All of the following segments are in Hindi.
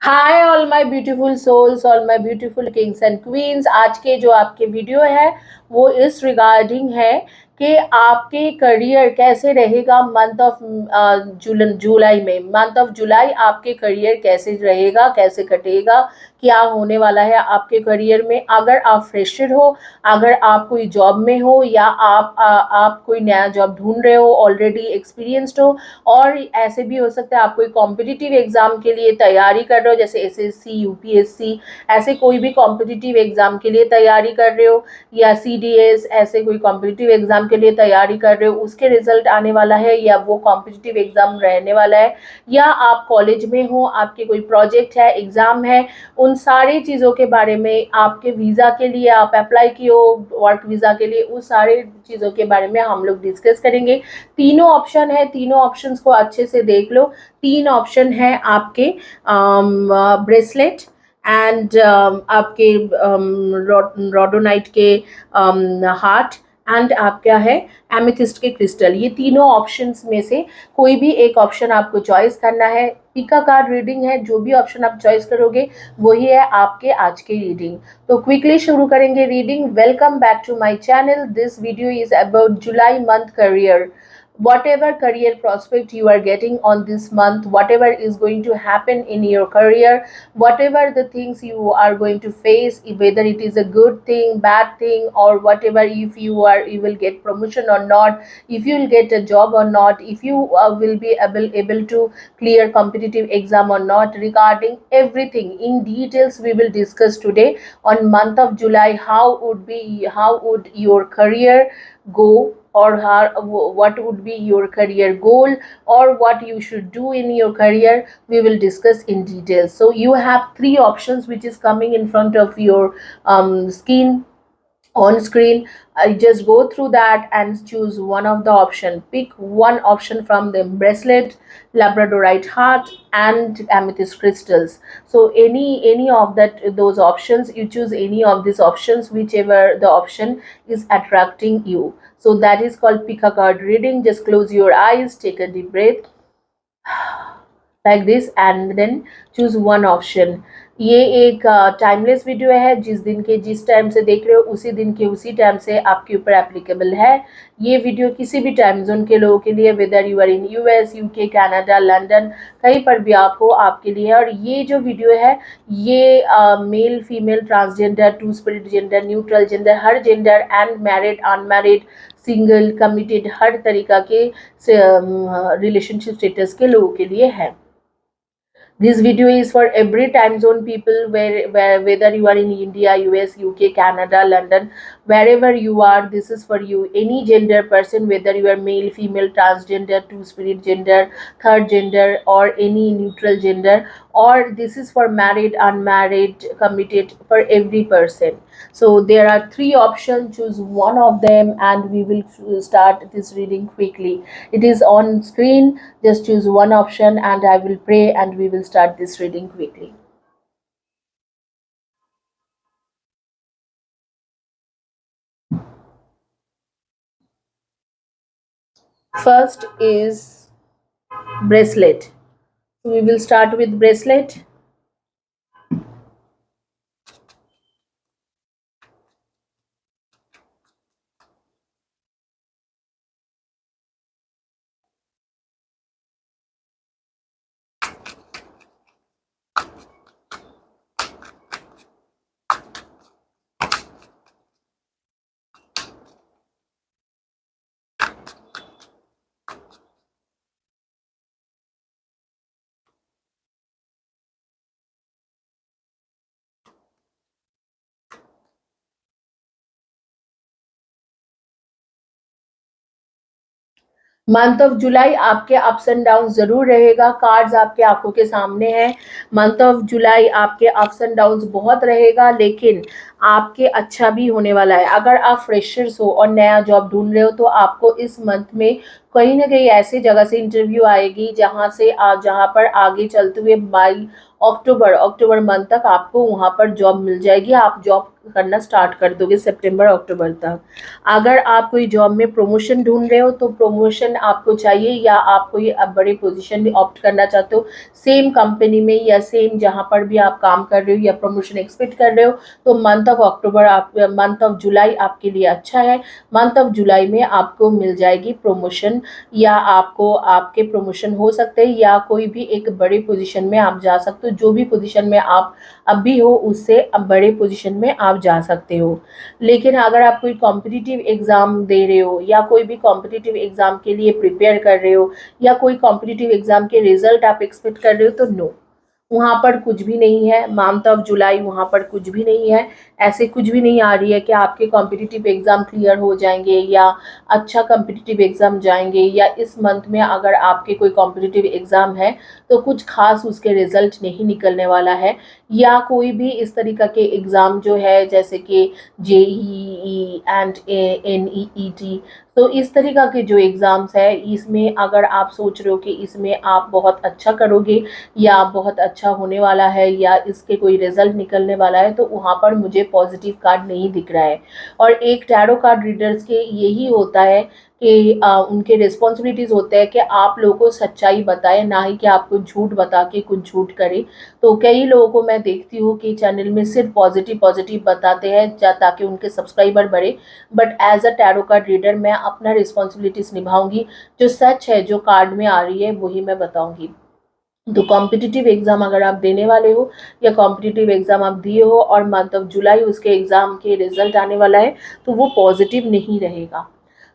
Hi all my beautiful souls, all my beautiful kings and queens. आज के जो आपके वीडियो है वो इस रिगार्डिंग है कि आपके करियर कैसे रहेगा मंथ ऑफ जुलाई में। मंथ ऑफ जुलाई आपके करियर कैसे रहेगा, कैसे कटेगा, क्या होने वाला है आपके करियर में। अगर आप फ्रेशर हो, अगर आप कोई जॉब में हो, या आप कोई नया जॉब ढूंढ रहे हो, ऑलरेडी एक्सपीरियंस्ड हो, और ऐसे भी हो सकता है आप कोई कॉम्पिटिटिव एग्जाम के लिए तैयारी कर रहे हो, जैसे एसएससी, यूपीएससी, ऐसे कोई भी कॉम्पिटिटिव एग्जाम के लिए तैयारी कर रहे हो, या सीडीएस, ऐसे कोई कॉम्पिटिटिव एग्जाम के लिए तैयारी कर रहे हो, उसके रिजल्ट आने वाला है या वो कॉम्पिटिटिव एग्जाम रहने वाला है, या आप कॉलेज में हो, आपके कोई प्रोजेक्ट है, एग्जाम है, उन सारी चीज़ों के बारे में, आपके वीज़ा के लिए आप अप्लाई किए हो वर्क वीज़ा के लिए, उस सारे चीज़ों के बारे में हम लोग डिस्कस करेंगे। तीनों ऑप्शन है, तीनों ऑप्शंस को अच्छे से देख लो। तीन ऑप्शन है आपके, ब्रेसलेट एंड आपके रोडोनाइट के हार्ट, एंड आप क्या है, एमेथिस्ट के क्रिस्टल। ये तीनों ऑप्शंस में से कोई भी एक ऑप्शन आपको चॉइस करना है। पिका कार्ड रीडिंग है, जो भी ऑप्शन आप चॉइस करोगे वही है आपके आज की रीडिंग। तो क्विकली शुरू करेंगे reading. Welcome back to my channel. This video is about July month career. Whatever career prospect you are getting on this month, whatever is going to happen in your career, whatever the things you are going to face, whether it is a good thing, bad thing, or whatever, if you will get promotion or not, if you will get a job or not, if you will be able to clear competitive exam or not, regarding everything in details we will discuss today on month of July. How would your career go, or what would be your career goal, or what you should do in your career, we will discuss in detail. So you have three options which is coming in front of your screen, on screen. I just go through that and choose one of the option. Pick one option from the bracelet, labradorite heart, and amethyst crystals. So any of those options, you choose any of these options, whichever the option is attracting you. So that is called pick a card reading. Just close your eyes, take a deep breath like this, and then choose one option. ये एक टाइमलेस वीडियो है, जिस दिन के जिस टाइम से देख रहे हो उसी दिन के उसी टाइम से आपके ऊपर एप्लीकेबल है। ये वीडियो किसी भी टाइम जोन के लोगों के लिए, whether you are in US, UK, Canada, London, कहीं पर भी आप हो, आपके लिए है। और ये जो वीडियो है ये male, female, transgender, two spirit gender, neutral gender, हर gender, and married, unmarried, single, committed, हर तरीका के रिलेशनशिप स्टेटस के लोगों के लिए है। This video is for every time zone people, where whether you are in India, US, UK, Canada, London, wherever you are, this is for you. Any gender person, whether you are male, female, transgender, two spirit gender, third gender, or any neutral gender, or this is for married, unmarried, committed, for every person. So there are three options. Choose one of them, and we will start this reading quickly. It is on screen. Just choose one option, and I will pray, and we will start this reading quickly. First is bracelet. We will start with bracelet. Month of July आपके अप्स एंड डाउन जरूर रहेगा। कार्ड्स आपके आंखों के सामने हैं। मंथ ऑफ जुलाई आपके अप्स एंड डाउन बहुत रहेगा, लेकिन आपके अच्छा भी होने वाला है। अगर आप फ्रेशर्स हो और नया जॉब ढूंढ रहे हो तो आपको इस मंथ में कहीं ना कहीं ऐसी जगह से इंटरव्यू आएगी जहाँ पर आगे चलते हुए बाई अक्टूबर मंथ तक आपको वहाँ पर जॉब मिल जाएगी। आप जॉब करना स्टार्ट कर दोगे सितंबर अक्टूबर तक। अगर आप कोई जॉब में प्रमोशन ढूंढ रहे हो तो प्रमोशन आपको चाहिए, या आप कोई अब बड़े पोजीशन में ऑप्ट करना चाहते हो सेम कंपनी में या सेम जहाँ पर भी आप काम कर रहे हो या प्रमोशन एक्सपेक्ट कर रहे हो, तो मंथ ऑफ जुलाई आपके लिए अच्छा है। मंथ ऑफ जुलाई में आपको मिल जाएगी प्रमोशन, या आपको आपके प्रमोशन हो सकते हैं, या कोई भी एक बड़े पोजीशन में आप जा सकते हो। जो भी पोजीशन में आप अभी हो उससे अब बड़े पोजीशन में आप जा सकते हो। लेकिन अगर आप कोई कॉम्पिटिटिव एग्ज़ाम दे रहे हो या कोई भी कॉम्पिटिटिव एग्ज़ाम के लिए प्रिपेयर कर रहे हो या कोई कॉम्पिटिटिव एग्ज़ाम के रिजल्ट आप एक्सपेक्ट कर रहे हो, तो नो, वहाँ पर कुछ भी नहीं है। मंथ ऑफ जुलाई वहाँ पर कुछ भी नहीं है। ऐसे कुछ भी नहीं आ रही है कि आपके कॉम्पिटिटिव एग्ज़ाम क्लियर हो जाएंगे या अच्छा कॉम्पिटिटिव एग्ज़ाम जाएंगे, या इस मंथ में अगर आपके कोई कॉम्पिटिटिव एग्ज़ाम है तो कुछ खास उसके रिजल्ट नहीं निकलने वाला है। या कोई भी इस तरीक़ा के एग्ज़ाम जो है जैसे कि JEE एंड NEET, तो इस तरीक़ा के जो एग्ज़ाम्स है इसमें अगर आप सोच रहे हो कि इसमें आप बहुत अच्छा करोगे या बहुत अच्छा होने वाला है या इसके कोई रिजल्ट निकलने वाला है, तो वहाँ पर मुझे पॉजिटिव कार्ड नहीं दिख रहा है। और एक टैरो कार्ड रीडर्स के यही होता है कि उनके रिस्पॉन्सिबिलिटीज़ होते हैं कि आप लोगों को सच्चाई बताएं, ना ही कि आपको झूठ बता के कुछ झूठ करें। तो कई लोगों को मैं देखती हूँ कि चैनल में सिर्फ पॉजिटिव बताते हैं ताकि उनके सब्सक्राइबर बढ़े, but as a tarot card reader मैं अपना रिस्पॉन्सिबिलिटीज़ निभाऊंगी। जो सच है, जो कार्ड में आ रही है, वही मैं बताऊंगी। तो कॉम्पिटिटिव एग्ज़ाम अगर आप देने वाले हो या कॉम्पिटिटिव एग्ज़ाम आप दिए हो और मंथ ऑफ जुलाई उसके एग्ज़ाम के रिजल्ट आने वाला है, तो वो पॉजिटिव नहीं रहेगा।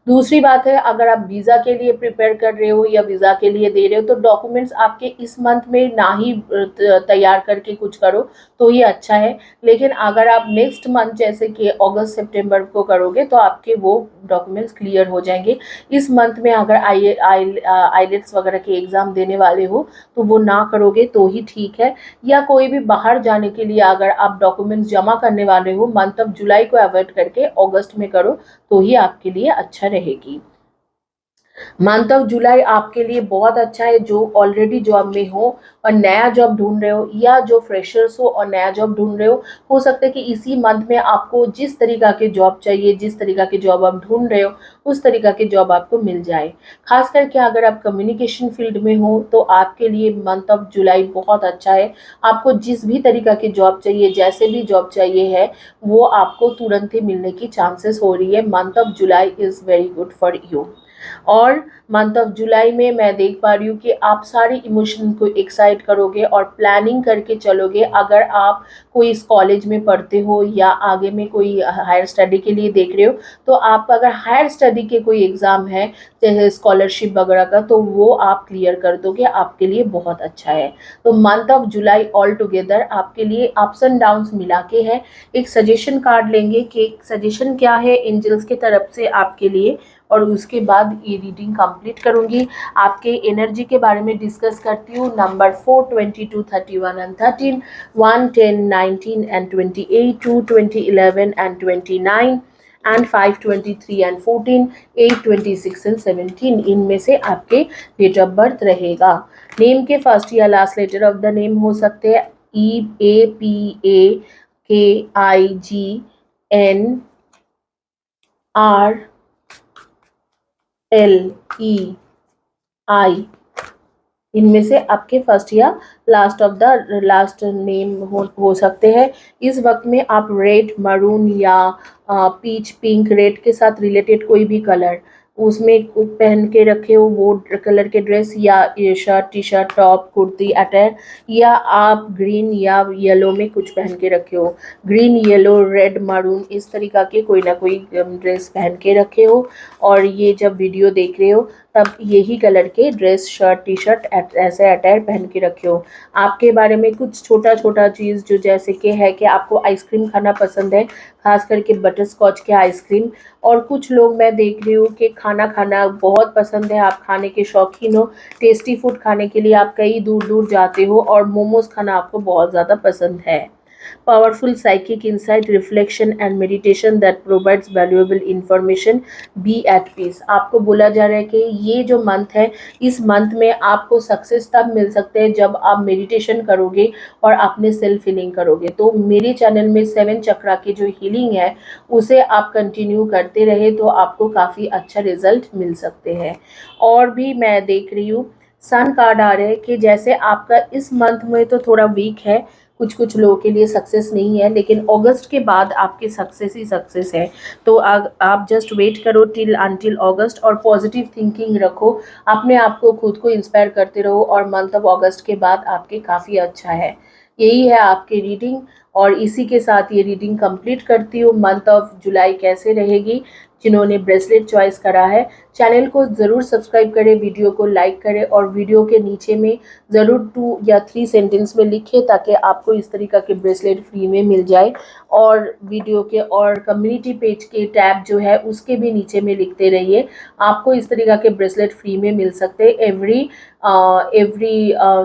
दूसरी बात है, अगर आप वीज़ा के लिए प्रिपेयर कर रहे हो या वीज़ा के लिए दे रहे हो, तो डॉक्यूमेंट्स आपके इस मंथ में ना ही तैयार करके कुछ करो तो ये अच्छा है। लेकिन अगर आप नेक्स्ट मंथ जैसे कि अगस्त सितंबर को करोगे तो आपके वो डॉक्यूमेंट्स क्लियर हो जाएंगे। इस मंथ में अगर आईलेट्स वगैरह के एग्ज़ाम देने वाले हो तो वो ना करोगे तो ही ठीक है। या कोई भी बाहर जाने के लिए अगर आप डॉक्यूमेंट्स जमा करने वाले हो, मंथ ऑफ जुलाई को अवॉइड करके अगस्त में करो तो ही आपके लिए अच्छा रहेगी। मंथ ऑफ जुलाई आपके लिए बहुत अच्छा है जो ऑलरेडी जॉब में हो और नया जॉब ढूंढ रहे हो, या जो फ्रेशर्स हो और नया जॉब ढूंढ रहे हो सकता है कि इसी मंथ में आपको जिस तरीका के जॉब चाहिए, जिस तरीका के जॉब आप ढूंढ रहे हो, उस तरीका के जॉब आपको मिल जाए। खास करके अगर आप कम्युनिकेशन फील्ड में हो तो आपके लिए मंथ ऑफ जुलाई बहुत अच्छा है। आपको जिस भी तरीका की जॉब चाहिए, जैसे भी जॉब चाहिए है, वो आपको तुरंत ही मिलने की चांसेस हो रही है। Month of July is very good for you. और मंथ ऑफ जुलाई में मैं देख पा रही हूँ कि आप सारे इमोशन को एक्साइट करोगे और प्लानिंग करके चलोगे। अगर आप कोई इस कॉलेज में पढ़ते हो या आगे में कोई हायर स्टडी के लिए देख रहे हो, तो आप अगर हायर स्टडी के कोई एग्ज़ाम है जैसे स्कॉलरशिप वगैरह का, तो वो आप क्लियर कर दोगे, आपके लिए बहुत अच्छा है। तो month of July all together आपके लिए अप्स एंड डाउन्स मिला के है। एक सजेशन कार्ड लेंगे कि सजेशन क्या है एंजल्स की तरफ से आपके लिए, और उसके बाद ये रीडिंग कंप्लीट करूंगी। आपके एनर्जी के बारे में डिस्कस करती हूँ। Number 4, 22, 31 and 13, 1, 10, 19 and 28, 2, 20, 11 and 29 and 5, 23 and 14, 8, 26 and 17, इनमें से आपके डेट ऑफ बर्थ रहेगा। नेम के फर्स्ट या last letter of the name हो सकते हैं EAPAKIGNRLEI, इनमें से आपके फर्स्ट या लास्ट नेम हो सकते हैं। इस वक्त में आप रेड, मरून या पीच, पिंक, रेड के साथ रिलेटेड कोई भी कलर उसमें पहन के रखे हो, वो कलर के ड्रेस या ये shirt, T shirt, top, kurti, attire, या आप ग्रीन या येलो में कुछ पहन के रखे हो। ग्रीन, येलो, रेड, मरून इस तरीका के कोई ना कोई ड्रेस पहन के रखे हो, और ये जब वीडियो देख रहे हो तब यही कलर के ड्रेस, शर्ट, टी शर्ट ऐसे अटायर पहन के रखे हो। आपके बारे में कुछ छोटा चीज़ जो जैसे कि है कि आपको आइसक्रीम खाना पसंद है, खास करके बटर स्कॉच के आइसक्रीम। और कुछ लोग मैं देख रही हूँ कि खाना खाना बहुत पसंद है, आप खाने के शौकीन हो, टेस्टी फूड खाने के लिए आप कई दूर जाते हो और मोमोज खाना आपको बहुत ज़्यादा पसंद है। powerful psychic insight, reflection and meditation that provides valuable information. Be at peace. आपको बोला जा रहा है कि ये जो मंथ है, इस मंथ में आपको सक्सेस तब मिल सकते हैं जब आप मेडिटेशन करोगे और अपने सेल्फ हीलिंग करोगे। तो मेरे चैनल में 7 चक्रा की जो हीलिंग है उसे आप कंटिन्यू करते रहे तो आपको काफ़ी अच्छा रिजल्ट मिल सकते हैं। और भी मैं देख रही हूँ सन कार्ड आ रहे हैं कि जैसे आपका इस मंथ में तो थोड़ा वीक है, कुछ कुछ लोगों के लिए सक्सेस नहीं है, लेकिन अगस्त के बाद आपकी सक्सेस ही सक्सेस है। तो आप जस्ट वेट करो टिल अनटिल अगस्त और पॉजिटिव थिंकिंग रखो, अपने आप को खुद को इंस्पायर करते रहो और मंथ ऑफ अगस्त के बाद आपके काफ़ी अच्छा है। यही है आपकी रीडिंग और इसी के साथ ये रीडिंग कंप्लीट करती हूँ। मंथ ऑफ जुलाई कैसे रहेगी, जिन्होंने ब्रेसलेट चॉइस करा है चैनल को ज़रूर सब्सक्राइब करें, वीडियो को लाइक करें और वीडियो के नीचे में ज़रूर 2 या 3 सेंटेंस में लिखें ताकि आपको इस तरीक़ा के ब्रेसलेट फ्री में मिल जाए। और वीडियो के और कम्युनिटी पेज के टैब जो है उसके भी नीचे में लिखते रहिए, आपको इस तरीक़ा के ब्रेसलेट फ्री में मिल सकते हैं।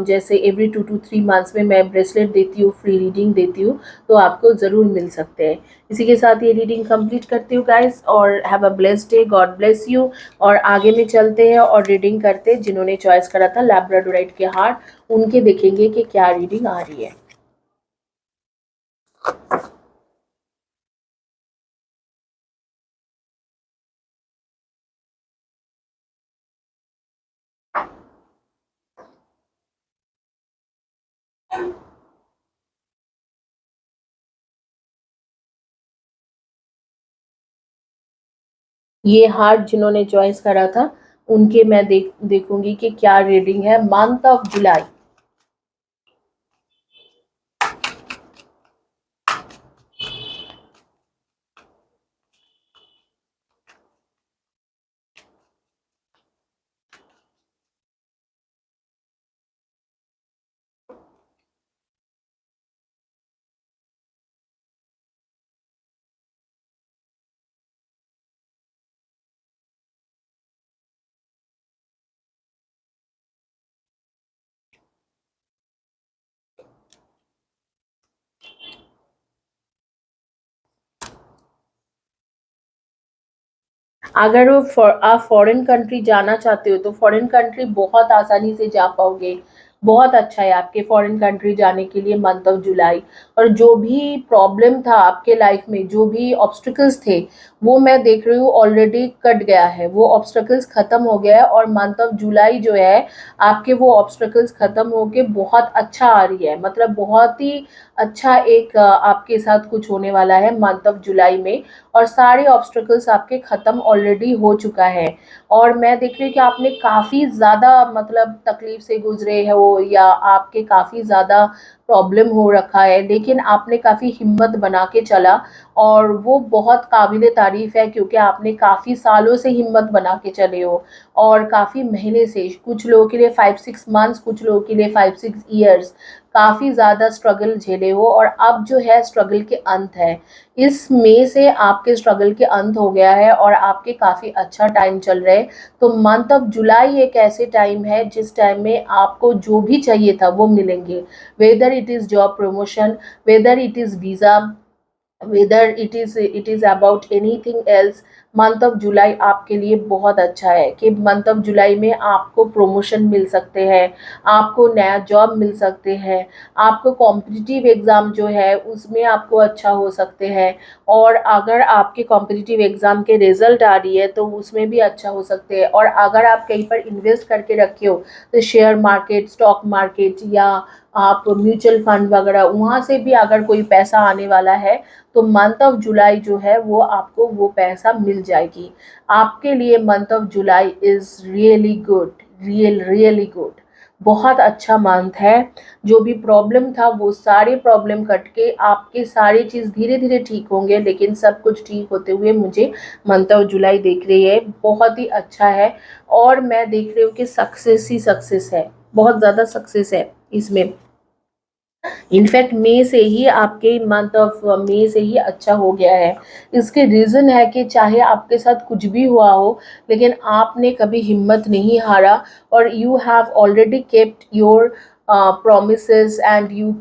जैसे एवरी 2 to 3 मंथ्स में मैं ब्रेसलेट देती हूँ, फ्री रीडिंग देती हूँ, तो आपको ज़रूर मिल सकते हैं। इसी के साथ ये रीडिंग कंप्लीट करती हूँ गाइस और have a blessed day, God bless you. और आगे में चलते हैं और रीडिंग करते हैं। जिन्होंने चॉइस करा था लैब्राडोराइट के हार्ट, उनके देखेंगे कि क्या रीडिंग आ रही है। ये हार्ट जिन्होंने चॉइस करा था उनके मैं देखूंगी कि क्या रीडिंग है मंथ ऑफ जुलाई। अगर आप फॉरेन कंट्री जाना चाहते हो तो फॉरेन कंट्री बहुत आसानी से जा पाओगे। बहुत अच्छा है आपके फॉरेन कंट्री जाने के लिए मंथ ऑफ जुलाई। और जो भी प्रॉब्लम था आपके लाइफ में, जो भी ऑब्स्टिकल्स थे, वो मैं देख रही हूँ ऑलरेडी कट गया है, वो ऑब्स्टिकल्स ख़त्म हो गया है। और मंथ ऑफ जुलाई जो है आपके वो ऑब्स्टिकल्स ख़त्म होके बहुत अच्छा आ रही है, मतलब बहुत ही अच्छा एक आपके साथ कुछ होने वाला है मंथ ऑफ जुलाई में। और सारे ऑब्स्टिकल्स आपके ख़त्म ऑलरेडी हो चुका है। और मैं देख रही हूँ कि आपने काफ़ी ज़्यादा मतलब तकलीफ से गुजरे हो या आपके काफ़ी ज़्यादा प्रॉब्लम हो रखा है, लेकिन आपने काफ़ी हिम्मत बना के चला और वो बहुत काबिल तारीफ़ है क्योंकि आपने काफ़ी सालों से हिम्मत बना के चले हो और काफ़ी महीने से, कुछ लोगों के लिए 5-6 मंथ्स, कुछ लोगों के लिए 5-6 ईयर्स, काफ़ी ज़्यादा स्ट्रगल झेले हो और अब जो है स्ट्रगल के अंत है। इस मई से आपके स्ट्रगल के अंत हो गया है और आपके काफ़ी अच्छा टाइम चल रहा है। तो मंथ ऑफ जुलाई एक ऐसे टाइम है जिस टाइम में आपको जो भी चाहिए था वो मिलेंगे, whether it is job promotion, whether it is visa, whether it is about anything else। Month of July आपके लिए बहुत अच्छा है कि मंथ ऑफ जुलाई में आपको प्रमोशन मिल सकते हैं, आपको नया जॉब मिल सकते हैं, आपको कॉम्पिटिटिव एग्ज़ाम जो है उसमें आपको अच्छा हो सकते हैं। और अगर आपके कॉम्पिटिटिव एग्ज़ाम के रिज़ल्ट आ रही है तो उसमें भी अच्छा हो सकते हैं। और अगर आप कहीं पर इन्वेस्ट करके रखे हो तो शेयर मार्केट, स्टॉक मार्केट या आप म्यूचुअल फंड वगैरह, वहाँ से भी अगर कोई पैसा आने वाला है तो मंथ ऑफ जुलाई जो है वो आपको वो पैसा मिल जाएगी। आपके लिए month of July is really good, really good, बहुत अच्छा मंथ है। जो भी प्रॉब्लम था वो सारे प्रॉब्लम कट के आपके सारी चीज़ धीरे धीरे ठीक होंगे, लेकिन सब कुछ ठीक होते हुए मुझे मंथ ऑफ जुलाई दिख रही है, बहुत ही अच्छा है। और मैं देख रही हूँ कि सक्सेस ही सक्सेस है, बहुत ज़्यादा सक्सेस है इसमें। इनफैक्ट मई से ही आपके मंथ ऑफ मई से ही अच्छा हो गया है। इसके रीज़न है कि चाहे आपके साथ कुछ भी हुआ हो, लेकिन आपने कभी हिम्मत नहीं हारा और you have already kept your promises, and you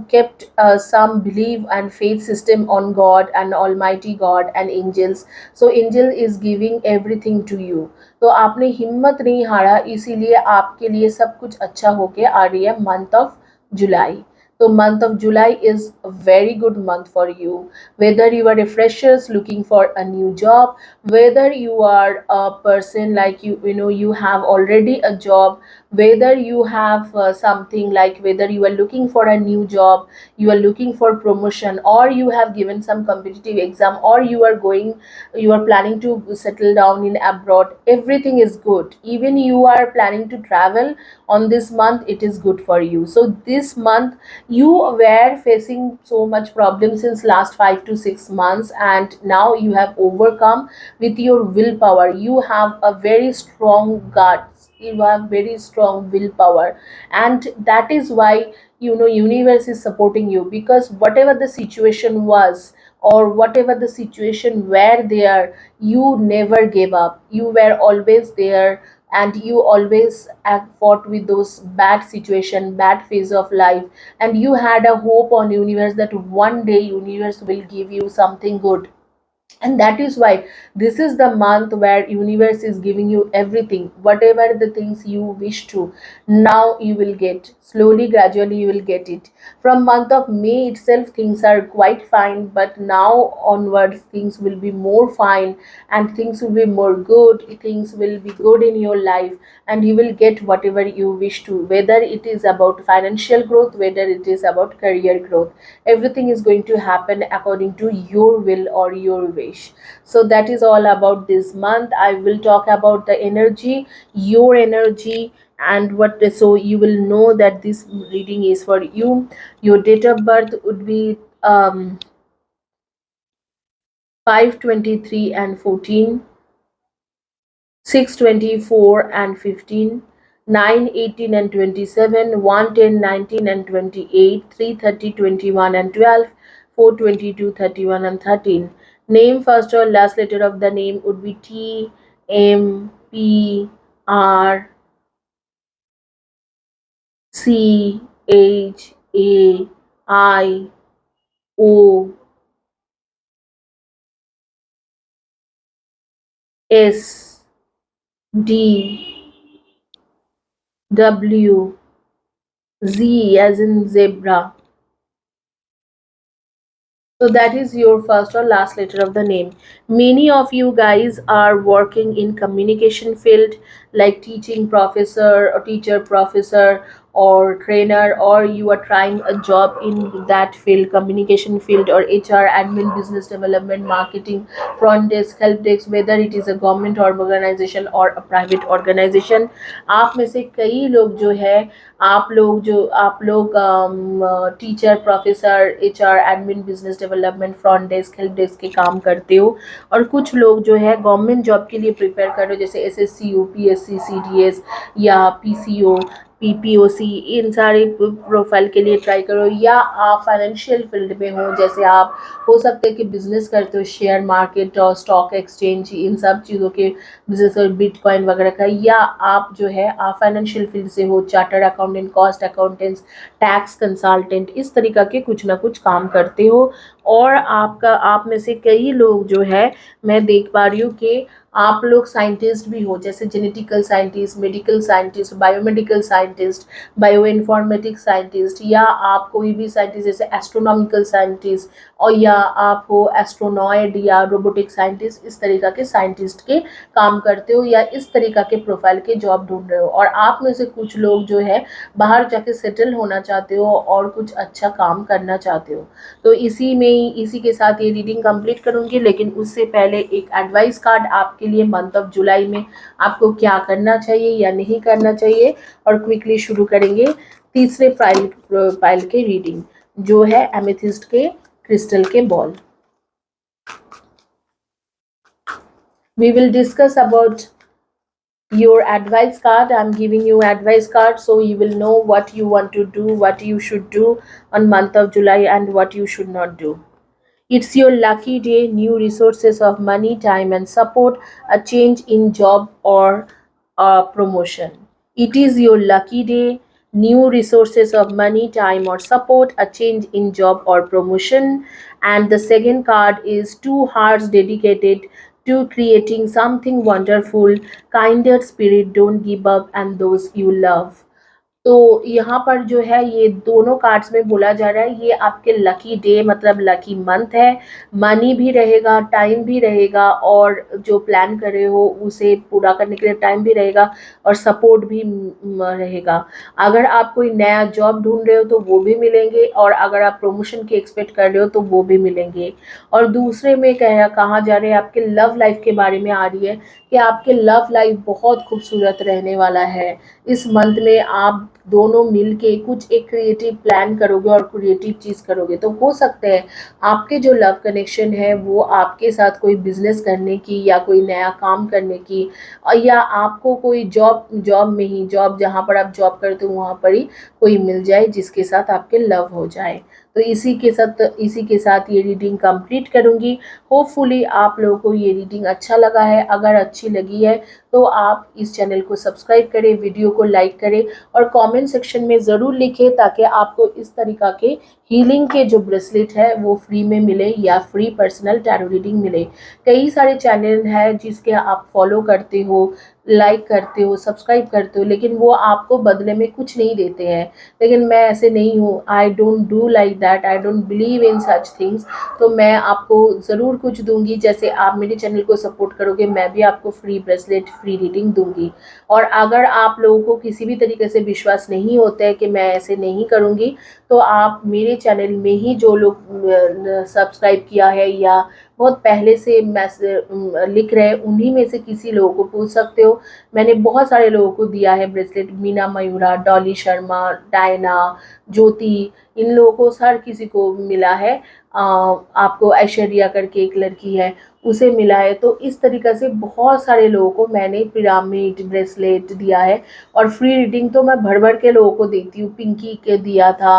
kept some belief and faith system on God and Almighty God and angels. So angel is giving everything to you. तो आपने हिम्मत नहीं हारा, इसीलिए आपके लिए सब कुछ अच्छा होके आ रही है month of July. So month of July is a very good month for you. Whether you are a freshers looking for a new job, whether you are a person like you have already a job, whether you have something like whether you are looking for a new job, you are looking for promotion, or you have given some competitive exam, or you are planning to settle down in abroad, everything is good. Even you are planning to travel on this month, it is good for you. So this month you were facing so much problem since last 5 to 6 months, and now you have overcome with your willpower. You have a very strong guts, you have very strong willpower, and that is why universe is supporting you, because whatever the situation was, or whatever the situation were there, you never gave up, you were always there, and you always have fought with those bad situation, bad phase of life, and you had a hope on universe that one day universe will give you something good. And that is why this is the month where universe is giving you everything, whatever the things you wish to, now you will get, slowly gradually you will get it. From month of May itself things are quite fine, but now onwards things will be more fine, and things will be more good, things will be good in your life, and you will get whatever you wish to, whether it is about financial growth, whether it is about career growth, everything is going to happen according to your will or your wish. So that is all about this month. I will talk about the energy, your energy, and what, so you will know that this reading is for you. Your date of birth would be 523 and 14, 624 and 15, 9 18 and 27, 110 19 and 28, 330 21 and 12, 422 31 and 13. Name, first or last letter of the name would be T, M, P, R, C, H, A, I, O, S, D, W, Z as in zebra. So that is your first or last letter of the name. Many of you guys are working in communication field, like teaching professor or teacher professor or trainer, or you are trying a job in that field, communication field, or HR, admin, business development, marketing, front desk, help desk, whether it is a government organization or a private organization. आप में से कई लोग जो है, आप लोग teacher, professor, HR, admin, business development, front desk, help desk के काम करते हो, और कुछ लोग जो है गवर्नमेंट जॉब के लिए प्रिपेयर कर रहे हो, जैसे एसएससी, यूपीएससी, सीडीएस या पीसीओ, पीपीओसी, इन सारे प्रोफाइल के लिए ट्राई करो, या आप फाइनेंशियल फील्ड में हो, जैसे आप हो सकते हैं कि बिजनेस करते हो, शेयर मार्केट और स्टॉक एक्सचेंज, इन सब चीज़ों के बिजनेस और बिटकॉइन वगैरह का, या आप जो है आप फाइनेंशियल फील्ड से हो, chartered accountant, cost accountants, tax consultant, इस तरीका के कुछ ना कुछ काम करते हो। और आप में से कई लोग जो है, मैं देख पा रही हूँ कि आप लोग साइंटिस्ट भी हो, जैसे genetical scientist, medical scientist, biomedical scientist, bio informatics scientist, या आप कोई भी साइंटिस्ट जैसे एस्ट्रोनॉमिकल साइंटिस्ट, और या आप हो एस्ट्रोनॉइड या रोबोटिक साइंटिस्ट, इस तरीका के साइंटिस्ट के काम करते हो, या इस तरीका के प्रोफाइल के जॉब ढूंढ रहे हो। और आप में से कुछ लोग जो है बाहर जाके सेटल होना चाहते हो और कुछ अच्छा काम करना चाहते हो। तो इसी के साथ ये रीडिंग कंप्लीट करूंगी, लेकिन उससे पहले एक एडवाइस कार्ड आपके लिए मंथ ऑफ जुलाई में आपको क्या करना चाहिए या नहीं करना चाहिए, और क्विकली शुरू करेंगे तीसरे पाइल के रीडिंग, जो है एमेथिस्ट के क्रिस्टल के ball. We will discuss about your advice card. I'm giving you advice card, so you will know what you want to do, what you should do on month of July, and what you should not do. It's your lucky day, new resources of money, time, and support, a change in job or a promotion. It is your lucky day, new resources of money, time, or support, a change in job or promotion. And the second card is two hearts dedicated to creating something wonderful, kinder spirit, don't give up, and those you love. तो यहाँ पर जो है ये दोनों कार्ड्स में बोला जा रहा है ये आपके लकी डे मतलब लकी मंथ है। मनी भी रहेगा, टाइम भी रहेगा और जो प्लान कर रहे हो उसे पूरा करने के लिए टाइम भी रहेगा और सपोर्ट भी रहेगा। अगर आप कोई नया जॉब ढूंढ रहे हो तो वो भी मिलेंगे और अगर आप प्रमोशन की एक्सपेक्ट कर रहे हो तो वो भी मिलेंगे। और दूसरे में कहा जा रहा है आपके लव लाइफ के बारे में आ रही है कि आपके लव लाइफ बहुत खूबसूरत रहने वाला है। इस मंथ में आप दोनों मिलके कुछ एक क्रिएटिव प्लान करोगे और क्रिएटिव चीज़ करोगे तो हो सकता है आपके जो लव कनेक्शन है वो आपके साथ कोई बिजनेस करने की या कोई नया काम करने की या आपको कोई जॉब जॉब में ही जॉब जहाँ पर आप जॉब करते हो वहाँ पर ही कोई मिल जाए जिसके साथ आपके लव हो जाए। तो इसी के साथ ये रीडिंग कंप्लीट करूँगी। होपफुली आप लोगों को ये रीडिंग अच्छा लगा है। अगर अच्छी लगी है तो आप इस चैनल को सब्सक्राइब करें, वीडियो को लाइक करें और कमेंट सेक्शन में ज़रूर लिखें ताकि आपको इस तरीक़ा के हीलिंग के जो ब्रेसलेट है वो फ्री में मिले या फ्री पर्सनल टैरो रीडिंग मिले। कई सारे चैनल हैं जिसके आप फॉलो करते हो, लाइक करते हो, सब्सक्राइब करते हो लेकिन वो आपको बदले में कुछ नहीं देते हैं। लेकिन मैं ऐसे नहीं हूँ, I don't do like that, I don't believe in such things. तो मैं आपको ज़रूर कुछ दूंगी, जैसे आप मेरे चैनल को सपोर्ट करोगे मैं भी आपको फ्री ब्रेसलेट, फ्री रीडिंग दूंगी। और अगर आप लोगों को किसी भी तरीके से विश्वास नहीं होता है कि मैं ऐसे नहीं करूंगी तो आप मेरे चैनल में ही जो लोग सब्सक्राइब किया है या बहुत पहले से मैसेज लिख रहे हैं उन्हीं में से किसी लोगों को पूछ सकते हो। मैंने बहुत सारे लोगों को दिया है ब्रेसलेट, मीना मयूरा, डॉली शर्मा, डायना, ज्योति, इन लोगों को हर किसी को मिला है। आपको ऐश्वर्या करके एक लड़की है उसे मिला है। तो इस तरीक़े से बहुत सारे लोगों को मैंने पिरामिड ब्रेसलेट दिया है और फ्री रीडिंग तो मैं भर भर के लोगों को देती हूँ। पिंकी के दिया था,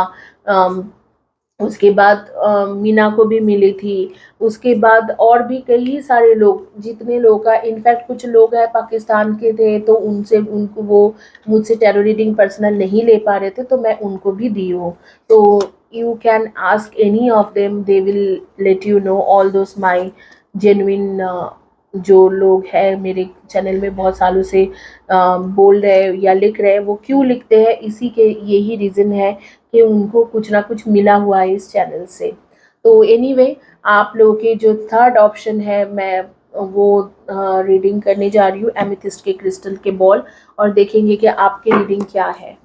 उसके बाद मीना को भी मिली थी, उसके बाद और भी कई सारे लोग, जितने लोग का इनफैक्ट कुछ लोग हैं पाकिस्तान के थे तो उनको वो मुझसे टैरो रीडिंग पर्सनल नहीं ले पा रहे थे तो मैं उनको भी दी हूँ। तो you can ask any of them, they will let you know all those my genuine. जो लोग हैं मेरे चैनल में बहुत सालों से बोल रहे हैं या लिख रहे हैं, वो क्यों लिखते हैं, इसी के यही रीज़न है कि उनको कुछ ना कुछ मिला हुआ है इस चैनल से। तो एनीवे आप लोगों के जो थर्ड ऑप्शन है मैं वो रीडिंग करने जा रही हूँ एमेथिस्ट के क्रिस्टल के बॉल और देखेंगे कि आपकी रीडिंग क्या है।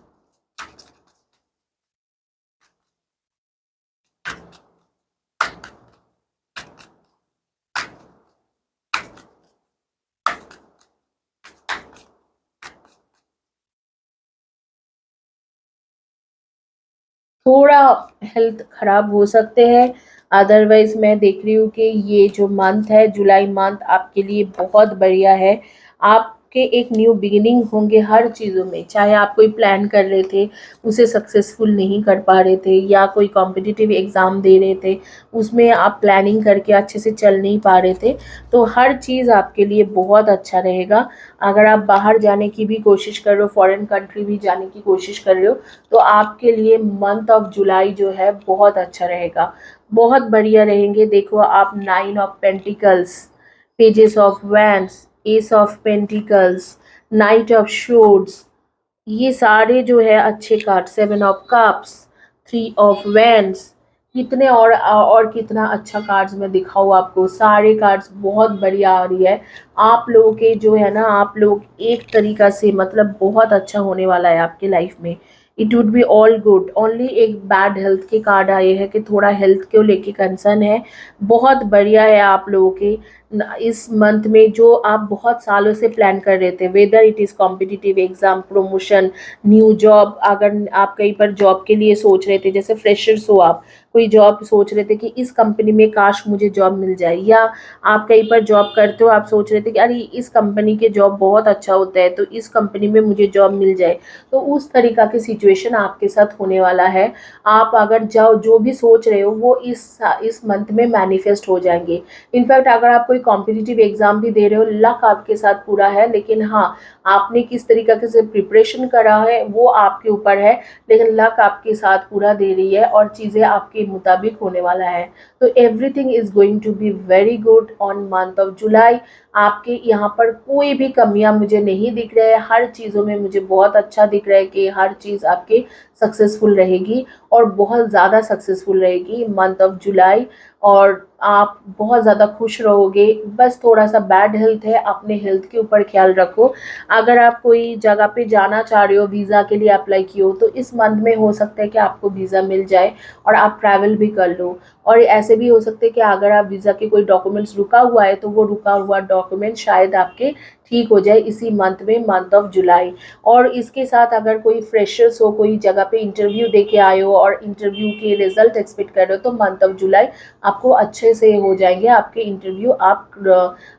थोड़ा हेल्थ ख़राब हो सकते हैं, अदरवाइज़ मैं देख रही हूँ कि ये जो मंथ है जुलाई मंथ आपके लिए बहुत बढ़िया है। आपके एक न्यू बिगिनिंग होंगे हर चीज़ों में, चाहे आप कोई प्लान कर रहे थे उसे सक्सेसफुल नहीं कर पा रहे थे या कोई कॉम्पिटिटिव एग्ज़ाम दे रहे थे उसमें आप प्लानिंग करके अच्छे से चल नहीं पा रहे थे, तो हर चीज़ आपके लिए बहुत अच्छा रहेगा। अगर आप बाहर जाने की भी कोशिश कर रहे हो, फॉरेन कंट्री भी जाने की कोशिश कर रहे हो तो आपके लिए मंथ ऑफ जुलाई जो है बहुत अच्छा रहेगा, बहुत बढ़िया रहेंगे। देखो आप 9 of pentacles, pages of wands, ace of pentacles, knight of swords, ये सारे जो है अच्छे card, 7 of cups, 3 of wands, कितने और कितना अच्छा कार्ड्स मैं दिखाऊँ आपको। सारे कार्ड्स बहुत बढ़िया आ रही है। आप लोगों के जो है ना, आप लोग एक तरीक़ा से मतलब बहुत अच्छा होने वाला है आपके लाइफ में। It would be all good, only एक बैड हेल्थ के कार्ड आए हैं कि थोड़ा हेल्थ को लेके कंसर्न है। बहुत बढ़िया है आप लोगों के इस मंथ में जो आप बहुत सालों से प्लान कर रहे थे, whether it is competitive exam, promotion, new job, अगर आप कहीं पर जॉब के लिए सोच रहे थे, जैसे फ्रेशर्स हो आप, कोई जॉब सोच रहे थे कि इस कंपनी में काश मुझे जॉब मिल जाए, या आप कहीं पर जॉब करते हो, आप सोच रहे थे कि अरे इस कंपनी के जॉब बहुत अच्छा होता है तो इस कंपनी में मुझे जॉब मिल जाए, तो उस तरीका की सिचुएशन आपके साथ होने वाला है। आप अगर जाओ जो भी सोच रहे हो वो इस मंथ में मैनिफेस्ट हो जाएंगे। इनफैक्ट अगर आप कोई कॉम्पिटिटिव एग्जाम भी दे रहे हो, लक आपके साथ पूरा है, लेकिन हाँ, आपने किस तरीके से प्रिपरेशन करा है वो आपके ऊपर है, लेकिन लक आपके साथ पूरा दे रही है और चीज़ें आपके मुताबिक होने वाला है। तो everything is going to be very good on month of July. आपके यहाँ पर कोई भी कमियां मुझे नहीं दिख रहा है, हर चीज़ों में मुझे बहुत अच्छा दिख रहा है कि हर चीज़ आपके सक्सेसफुल रहेगी और बहुत ज़्यादा सक्सेसफुल रहेगी मंथ ऑफ जुलाई। और आप बहुत ज़्यादा खुश रहोगे। बस थोड़ा सा बैड हेल्थ है, अपने हेल्थ के ऊपर ख्याल रखो। अगर आप कोई जगह पे जाना चाह रहे हो, वीज़ा के लिए अप्लाई किए हो, तो इस मंथ में हो सकता है कि आपको वीज़ा मिल जाए और आप ट्रैवल भी कर लो। और ऐसे भी हो सकते हैं कि अगर आप वीज़ा के कोई डॉक्यूमेंट्स रुका हुआ है तो वो रुका हुआ डॉक्यूमेंट शायद आपके ठीक हो जाए इसी मंथ में, मंथ ऑफ जुलाई। और इसके साथ अगर कोई फ्रेशर्स हो, कोई जगह पे इंटरव्यू दे के आए हो और इंटरव्यू के रिजल्ट एक्सपेक्ट कर रहे हो, तो मंथ ऑफ जुलाई आपको अच्छे से हो जाएंगे आपके इंटरव्यू। आप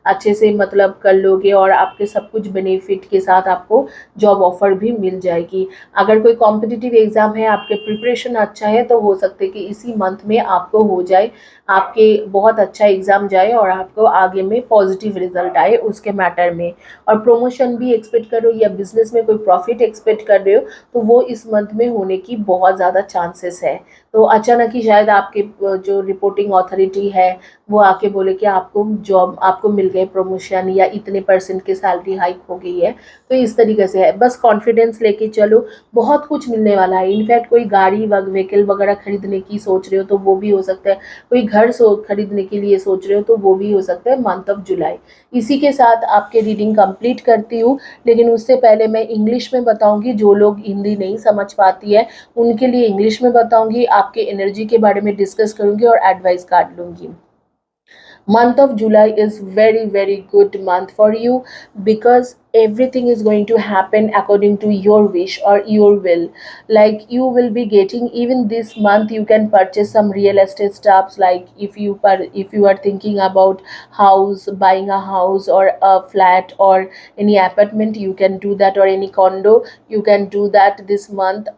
अच्छे से मतलब कर लोगे और आपके सब कुछ बेनिफिट के साथ आपको जॉब ऑफर भी मिल जाएगी। अगर कोई कॉम्पिटिटिव एग्जाम है, आपके प्रिपरेशन अच्छा है, तो हो सकता है कि इसी मंथ में आपको हो जाए, आपके बहुत अच्छा एग्जाम जाए और आपको आगे में पॉजिटिव रिजल्ट आए उसके मैटर में। और प्रमोशन भी एक्सपेक्ट करो या बिजनेस में कोई प्रॉफिट एक्सपेक्ट कर रहे हो, तो वो इस मंथ में होने की बहुत ज़्यादा चांसेस है। तो अचानक ही शायद आपके जो रिपोर्टिंग अथॉरिटी है वो आके बोले कि आपको जॉब, आपको मिल गए प्रमोशन या इतने परसेंट की सैलरी हाइक हो गई है। तो इस तरीके से है, बस कॉन्फिडेंस लेके चलो, बहुत कुछ मिलने वाला है। इनफैक्ट कोई गाड़ी व्हीकल वगैरह खरीदने की सोच रहे हो तो वो भी हो सकता है, कोई घर खरीदने के लिए सोच रहे हो तो वो भी हो सकता है मंथ ऑफ जुलाई। इसी के साथ आपके रीडिंग कंप्लीट करती हूँ, लेकिन उससे पहले मैं इंग्लिश में बताऊंगी। जो लोग हिंदी नहीं समझ पाती है उनके लिए इंग्लिश में बताऊंगी, आपके एनर्जी के बारे में डिस्कस करूंगी और एडवाइस कार्ड लूंगी। Month of July is very good month for you, because everything is going to happen according to your wish or your will. Like you will be getting, even this month you can purchase some real estate stuffs. Like if you are thinking about house, buying a house or a flat or any apartment, you can do that, or any condo, you can do that this month.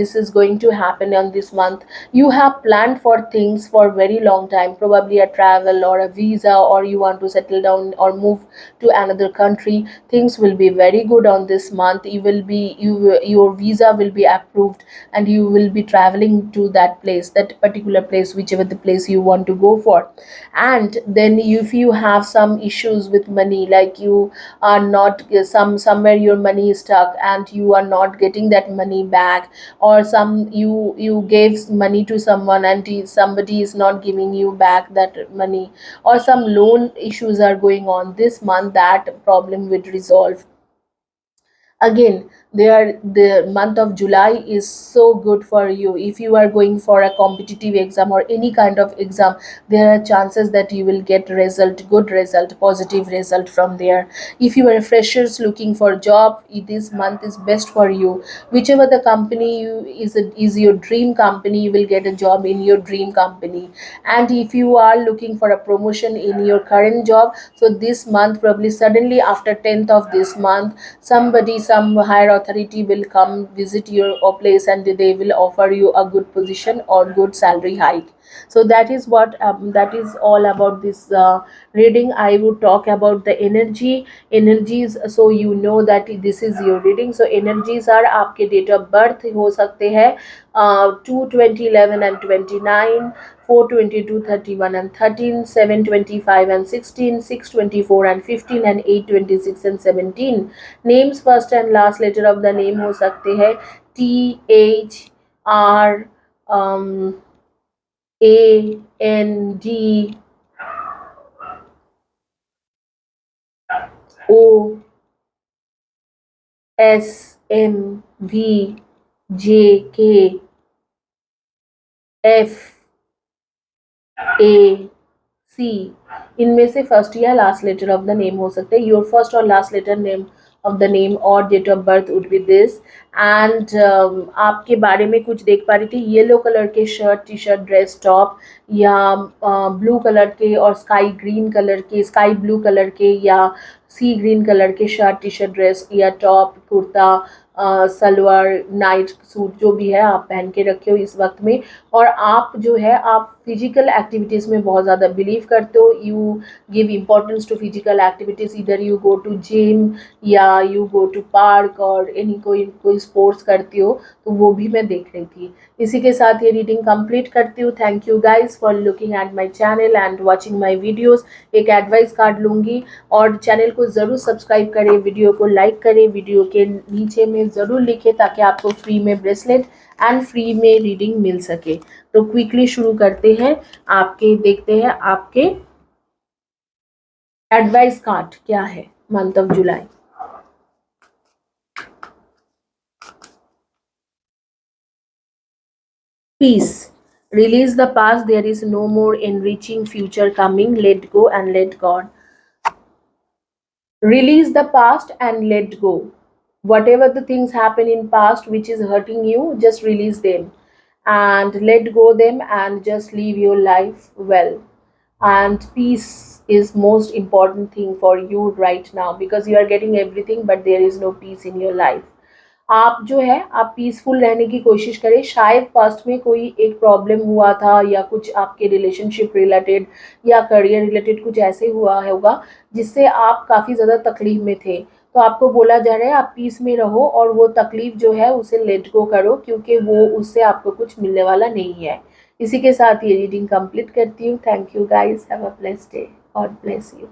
This is going to happen on this month. You have planned for things for very long time, probably a travel or a visa, or you want to settle down or move to another country. Things will be very good on this month. Your visa will be approved and you will be traveling to that place, that particular place, whichever the place you want to go for. And then if you have some issues with money, like you are not somewhere your money is stuck and you are not getting that money back, or you gave money to someone and somebody is not giving you back that money, or some loan issues are going on this month, that problem will resolve. Again, the month of July is so good for you. If you are going for a competitive exam or any kind of exam, there are chances that you will get good result, positive result from there. If you are freshers looking for job, this month is best for you. Whichever the company is your dream company, you will get a job in your dream company. And if you are looking for a promotion in your current job, so this month, probably suddenly after 10th of this month, some higher authority will come visit your place and they will offer you a good position or good salary hike. So that is what that is all about this reading. I would talk about the energies, so you know that this is your reading. So energies are आपके date of birth हो सकते हैं 2, 20, 11 and 29, 4, 22, 31 and 13, 7, 25 and 16, 6, 24 and 15 and 8, 26 and 17. Names first and last letter of the name हो सकते हैं THR, AND, OSMVJK FAC। इनमें से फर्स्ट या last letter of the name हो सकते हैं। योर फर्स्ट और last letter name of the name or date of birth would be this. And आपके बारे में कुछ देख पा रही थी, येलो कलर के shirt, T shirt, dress, top, या ब्लू कलर के और स्काई ग्रीन कलर के, स्काई ब्लू कलर के या सी ग्रीन कलर के शर्ट, टी शर्ट, ड्रेस या top, kurta, salwar, night suit, जो भी है आप पहन के रखे हो इस वक्त में। और आप जो है आप फिजिकल एक्टिविटीज़ में बहुत ज़्यादा बिलीव करते हो, you give importance to physical activities, इधर यू गो टू जिम या यू गो टू पार्क और एनी कोई स्पोर्ट्स करती हो, तो वो भी मैं देख रही थी। इसी के साथ ये रीडिंग कंप्लीट करती हूँ। Thank you guys for looking at my channel and watching my videos. एक एडवाइस कार्ड लूँगी और चैनल को ज़रूर सब्सक्राइब करें, वीडियो को लाइक करें, वीडियो के नीचे में ज़रूर लिखें ताकि आपको फ्री में ब्रेसलेट एंड फ्री में रीडिंग मिल सके। तो क्विकली शुरू करते हैं, आपके देखते हैं आपके एडवाइस कार्ड क्या है month of July. Peace. Release the past. There is no more enriching future coming. Let go and let God. Release the past and let go. Whatever the things happen in past which is hurting you, just release them and let go them and just live your life well. And peace is most important thing for you right now because you are getting everything but there is no peace in your life. आप जो है आप पीसफुल रहने की कोशिश करें। शायद पास्ट में कोई एक प्रॉब्लम हुआ था या कुछ आपके रिलेशनशिप रिलेटेड या करियर रिलेटेड कुछ ऐसे हुआ होगा जिससे आप काफ़ी ज़्यादा तकलीफ में थे, तो आपको बोला जा रहा है आप पीस में रहो और वो तकलीफ जो है उसे लेट गो करो क्योंकि वो उससे आपको कुछ मिलने वाला नहीं है। इसी के साथ ये रीडिंग कंप्लीट करती हूँ। Thank you guys, have a blessed day, God bless you.